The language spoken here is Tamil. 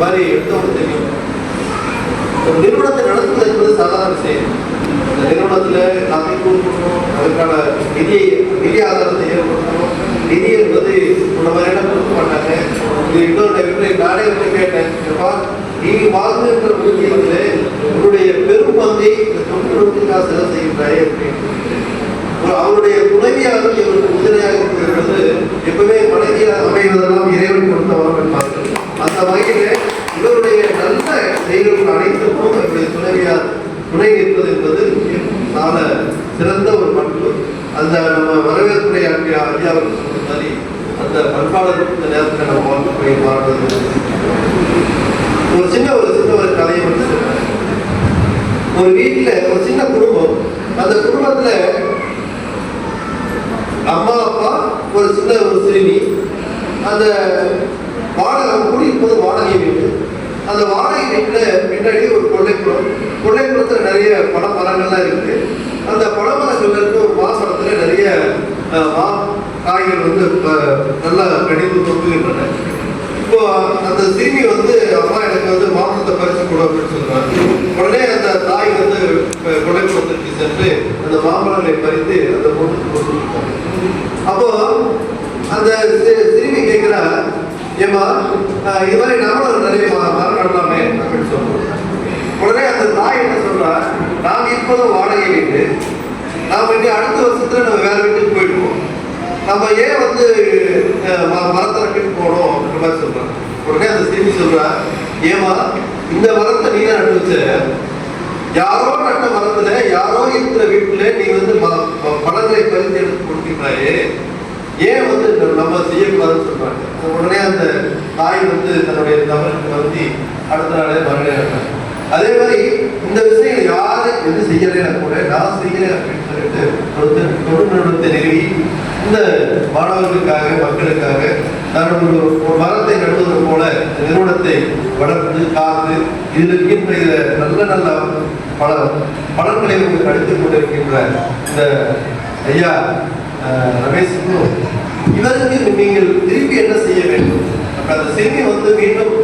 மாதிரி எடுத்தவங்க தெரியும். ஒரு நிறுவனத்தை நடத்துவது என்பது சாதாரண விஷயம். இந்த நிறுவனத்தில் எல்லாத்தையும் கொடுக்கணும், அதுக்கான நிதி ஆதாரத்தை ஏற்படுத்தணும். நிதி என்பது இந்த மாதிரியான கொடுக்க மாட்டாங்க. இது இன்னொரு நானே வந்து கேட்டேன், நீ வாழ்ந்துன்ற ஊதியத்தில் உன்னுடைய பெரும் பங்கை இந்த தொழில்நுட்பத்துக்காக செலவு செய்கின்றாயே அப்படின்னு. அவருடைய துணைவியாரும் இவருக்கு உதவியாக இருக்கிறது. எப்பவுமே மனைவியாக அமைவதெல்லாம் இறைவன் கொடுத்த வரம் என்பார்கள். அந்த வகையில இவருடைய நல்ல செயல்கள் அனைத்துக்கும் இவருடைய துணைவியார் துணை நிற்பது என்பது சால சிறந்த ஒரு பண்பு. அந்த நம்ம வரவேற்புரை ஆற்றிய ஐயாவுக்கு சொன்ன மாதிரி அந்த பண்பாளருக்கு இந்த நேரத்தில் நம்ம வாழ்க்கை மாறுவது. ஒரு சின்ன ஒரு கதையை வந்து சொல்றேன். ஒரு வீட்டில் ஒரு சின்ன குடும்பம். அந்த குடும்பத்துல அம்மா அப்பா ஒரு சின்ன ஒரு சிறுமி. அந்த வாடகை குடியிருப்பது வாடகை வீடு. அந்த வாடகை வீட்டில் பின்னாடி ஒரு கொள்ளைப்புறத்தில் நிறைய பழமரங்கள்லாம் இருக்கு. அந்த பழமரங்கள்ல இருக்கு ஒரு மாமரத்துல நிறைய காய்கள் வந்து நல்லா கடிந்து தொங்குகின்றன. இப்போ அந்த சிறுமி வந்து அம்மா எனக்கு வந்து மாமரத்தை பறிச்சு கொடு அப்படின்னு சொல்றாங்க. உடனே அந்த தாய் வந்து கொள்ளைப்புறத்திற்கு சென்று அந்த மாமரங்களை பறித்து அந்த பொண்ணுக்கு கொடுத்துருக்காங்க. அப்போ அந்த சிறுமி கேட்கிறா, ஏமா இது மாதிரி நாமளும் நிறைய மரம் நடலாமே அப்படின்னு சொல்றோம். உடனே அந்த தாய் என்ன சொல்றா, நாங்க இப்போதும் வாடகை வீட்டு, நாம இனி அடுத்த வருஷத்துல நம்ம வேற வீட்டுக்கு போயிடுவோம், நம்ம ஏன் வந்து மரத்திறக்கிட்டு போனோம் அப்படின்ற மாதிரி சொல்றாங்க. உடனே அந்த சிறுமி சொல்றா, ஏமா இந்த மரத்தை நீ தான் நட்டு வச்ச, யாரோ நட்ட மரத்துல யாரோ இருக்கிற வீட்டுல நீ வந்து பழங்களை பறித்து எடுத்து கொடுக்கிறாயே, ஏன் வந்து நம்ம செய்யக்கூடாதுன்னு சொல்றாங்க. உடனே அந்த தாய் வந்து தன்னுடைய தவறுக்கு வந்து அடுத்த நாளே மறுநாள். அதே மாதிரி இந்த விஷயம் யாரு எது செய்யலைன்னா கூட நான் செய்யலை அப்படின்னு சொல்லிட்டு தொழில்நுட்பத்தை நிறுவி இந்த மாணவர்களுக்காக மக்களுக்காக நான் ஒரு மரத்தை நடுவது போல நிறுவனத்தை வளர்த்து காத்து இதில் இருக்கின்ற நல்ல நல்ல பலன்களை அளித்துக் கொண்டிருக்கின்ற இந்த ஐயா ரமேஷுக்கும் இவருக்கு நீங்கள் திருப்பி என்ன செய்ய வேண்டும். அந்த செய்தி வந்து மீண்டும்